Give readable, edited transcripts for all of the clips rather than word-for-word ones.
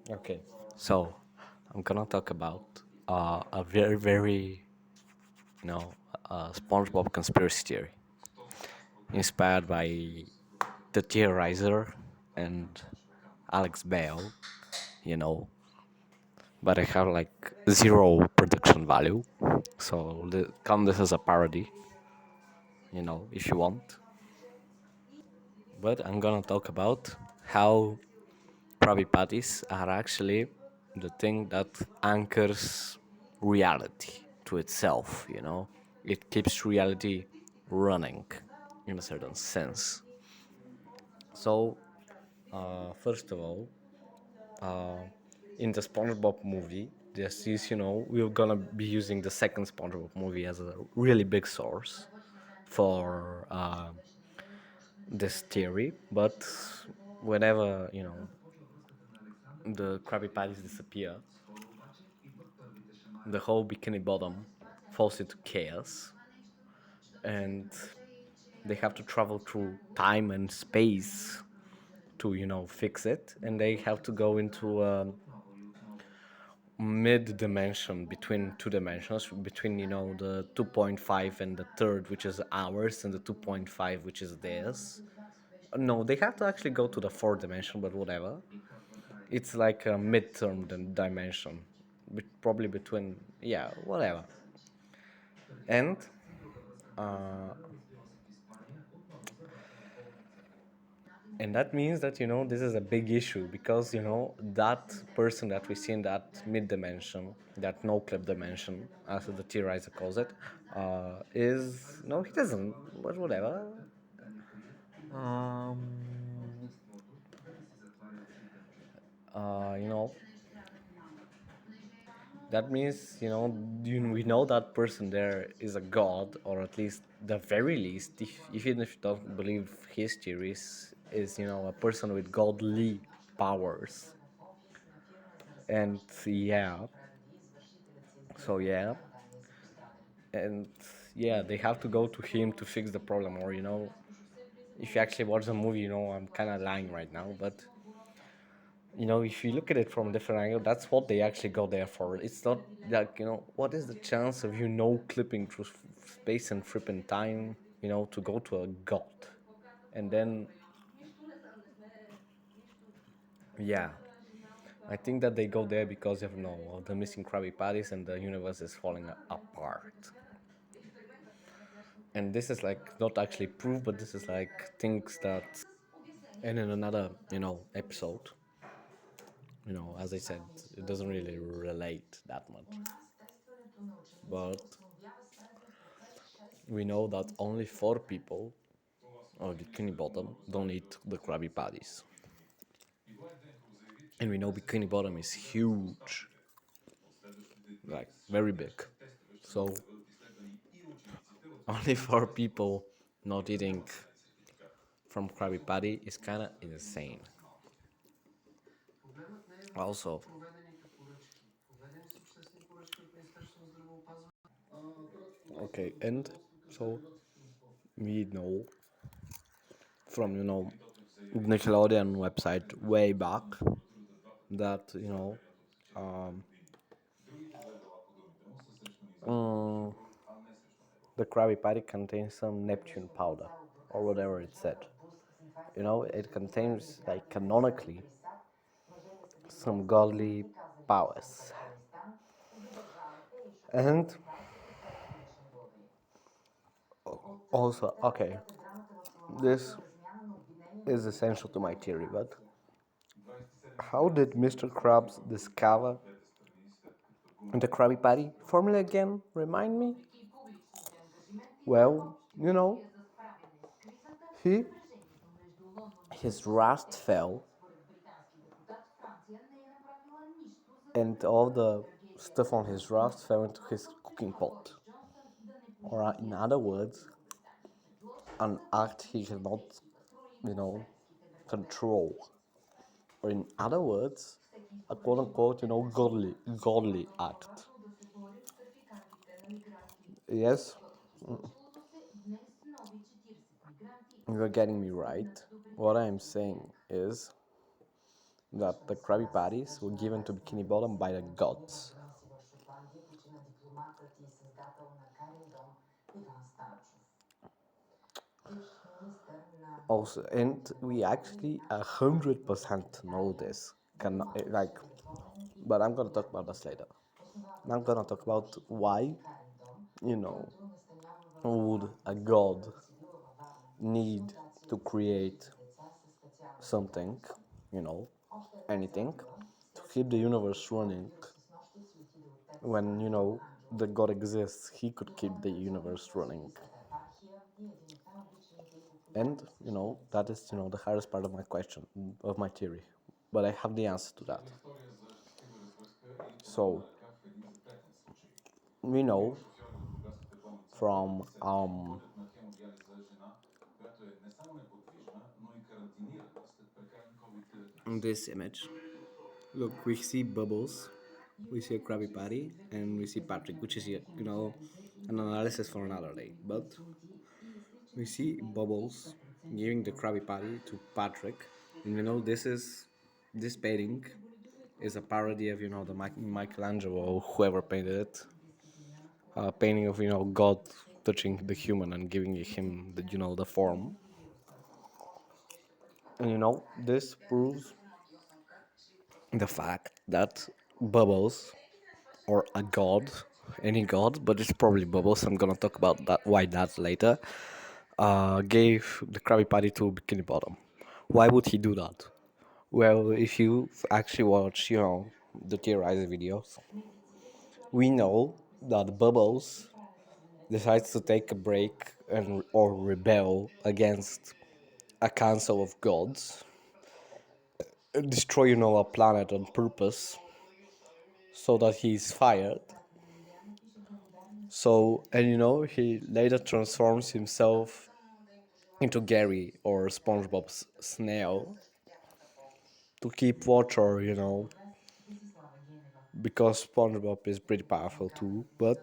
Okay, so I'm gonna talk about a very, very, you know, SpongeBob conspiracy theory inspired by the theorizer and Alex Bale, you know, but I have like zero production value, so count this as a parody, if you want. But I'm gonna talk about how Krabby Patties are actually the thing that anchors reality to itself. It keeps reality running in a certain sense. So, first of all, uh, in the SpongeBob movie, this is, we're gonna be using the second SpongeBob movie as a really big source for this theory. But whenever, the Krabby Patties disappear, the whole Bikini Bottom falls into chaos, and they have to travel through time and space to fix it, and they have to go into a mid dimension between two dimensions, between the 2.5 and the third, which is ours, and the 2.5, which is theirs. No, they have to actually go to the fourth dimension, but whatever. It's like a midterm dimension, probably between, yeah, whatever. And uh, and that means that this is a big issue, because that person that we see in that mid dimension, that no clip dimension, as the theorizer calls it, is no, he doesn't, but whatever. um you know that means we know that person there is a god, or at least the very least, even if you don't believe his theories, is a person with godly powers. And yeah, so yeah, and yeah, they have to go to him to fix the problem. Or if you actually watch the movie, I'm kind of lying right now, but if you look at it from a different angle, that's what they actually go there for. It's not like, what is the chance of clipping through space and fripping time, to go to a god? And then, yeah, I think that they go there because of no the missing Krabby Patties, and the universe is falling apart. And this is like not actually proof, but this is like things that, and in another episode, as I said, it doesn't really relate that much, but we know that only four people of Bikini Bottom don't eat the Krabby Patties. And we know Bikini Bottom is huge, like very big. So only four people not eating from Krabby Patty is kind of insane. Also, okay, and so we know from Nickelodeon website way back that um, mm, the Krabby Patty contains some Neptune powder, or whatever it said. It contains, like, canonically, some godly powers. And also, okay, this is essential to my theory, but how did Mr. Krabs discover the Krabby Patty formula again? Remind me? Well, he his rust fell, and all the stuff on his rust fell into his cooking pot. Or in other words, an act he cannot, you know, control. Or in other words, a quote unquote, godly act. Yes, you're getting me right. What I'm saying is that the Krabby Patties were given to Bikini Bottom by the gods. в Шотландия почина дипломатът и създател на Кариндом Иван Станчов. Бивш министър на Also, and we actually 100% know this. Can like, but I'm gonna talk about this later. I'm gonna talk about why, you know, would a god need to create something, you know, anything, to keep the universe running when, you know, the god exists, he could keep the universe running. And, you know, that is, you know, the hardest part of my question, of my theory. But I have the answer to that. So, we know from this image, look, we see Bubbles, we see a Krabby Patty, and we see Patrick, which is, you know, an analysis for another day. But we see Bubbles giving the Krabby Patty to Patrick, and you know, this painting is a parody of, you know, the Michelangelo or whoever painted it, painting of, you know, God touching the human and giving him the, you know, the form. And you know, this proves the fact that Bubbles, or a god, any god, but it's probably Bubbles. I'm gonna talk about that why that later. Gave the Krabby Patty to Bikini Bottom. Why would he do that? Well, if you actually watch, you know, the theorizer videos, we know that Bubbles decides to take a break and or rebel against a council of gods, destroy, you know, a planet on purpose, so that he's fired. So, and you know, he later transforms himself into Gary or SpongeBob's snail to keep watch, or, you know, because SpongeBob is pretty powerful too, but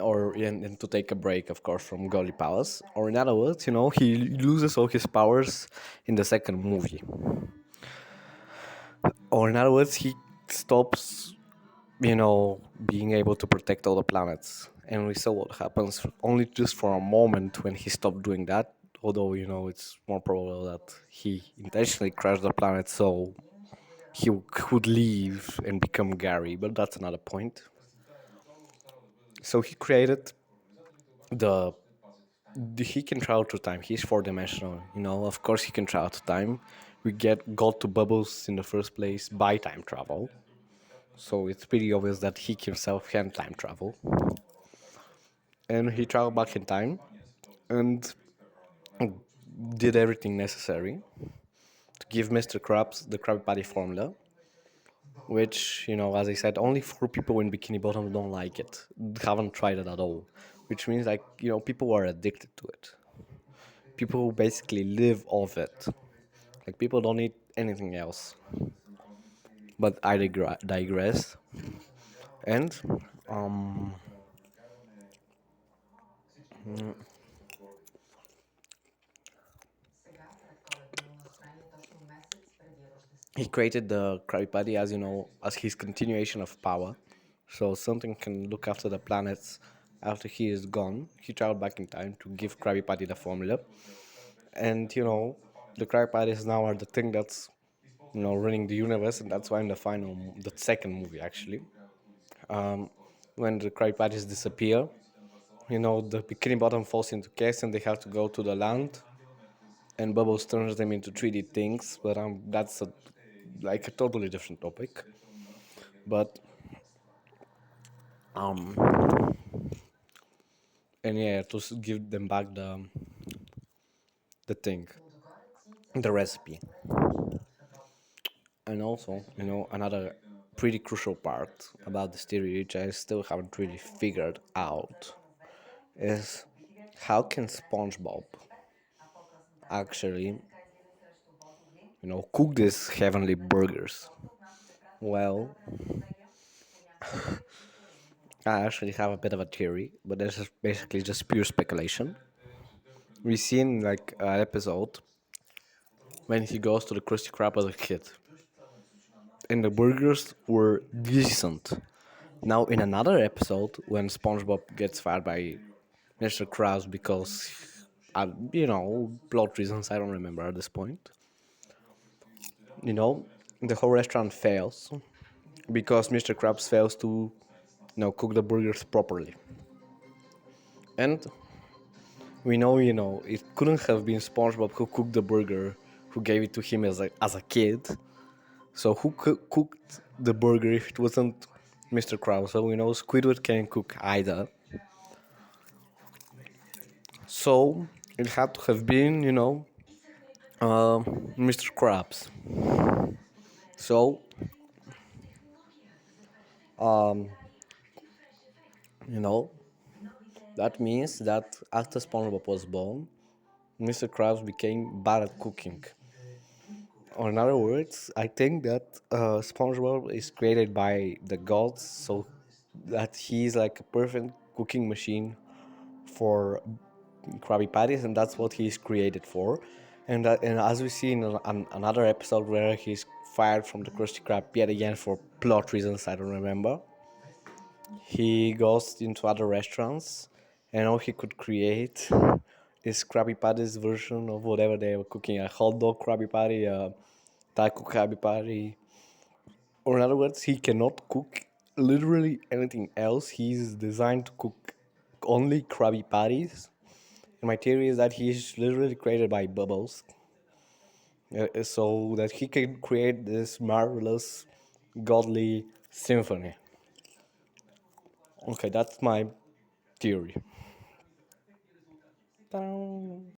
or and to take a break, of course, from Golly Powers. Or in other words, you know, he loses all his powers in the second movie. Or in other words, he stops, you know, being able to protect all the planets. And we saw what happens only just for a moment when he stopped doing that. Although, you know, it's more probable that he intentionally crashed the planet so he could leave and become Gary, but that's another point. So he created the he can travel through time. He's four-dimensional, you know. Of course, he can travel through time. We got to Bubbles in the first place by time travel, so it's pretty obvious that he himself can time travel. And he traveled back in time and did everything necessary to give Mr. Krabs the Krabby Patty formula, which, you know, as I said, only four people in Bikini Bottom don't like it, haven't tried it at all, which means, like, you know, people are addicted to it. People basically live off it. Like, people don't eat anything else. But I digress. And he created the Krabby Patty as, you know, as his continuation of power. So something can look after the planets after he is gone. He traveled back in time to give Krabby Patty the formula. And, you know, the Krabby Patties now are the thing that's, you know, running the universe, and that's why in the second movie actually, when the Krabby Patties disappear, you know, the Bikini Bottom falls into chaos and they have to go to the land, and Bubbles turns them into 3D things, but that's like a totally different topic. But and yeah, to give them back the thing, the recipe. And also, you know, another pretty crucial part about this theory, which I still haven't really figured out, is how can SpongeBob actually, you know, cook these heavenly burgers? Well, I actually have a bit of a theory, but this is basically just pure speculation. We seen like an episode when he goes to the Krusty Krab as a kid. And the burgers were decent. Now, in another episode, when SpongeBob gets fired by Mr. Krabs because, plot reasons, I don't remember at this point, the whole restaurant fails because Mr. Krabs fails to, cook the burgers properly. And we know, it couldn't have been SpongeBob who cooked the burger, who gave it to him as a kid. So who cooked the burger if it wasn't Mr. Krabs? So we know Squidward can't cook either. So it had to have been, Mr. Krabs. So, you know, that means that after SpongeBob was born, Mr. Krabs became bad at cooking. Or in other words, I think that SpongeBob is created by the gods, so that he's like a perfect cooking machine for Krabby Patties, and that's what he's created for. And as we see in another episode where he's fired from the Krusty Krab yet again for plot reasons I don't remember, he goes into other restaurants, and all he could create is Krabby Patties version of whatever they were cooking: a hot dog Krabby Patty, a taco Krabby Patty. Or in other words, he cannot cook literally anything else. He's designed to cook only Krabby Patties. And my theory is that he's literally created by Bubbles, so that he can create this marvelous, godly symphony. Okay, that's my theory.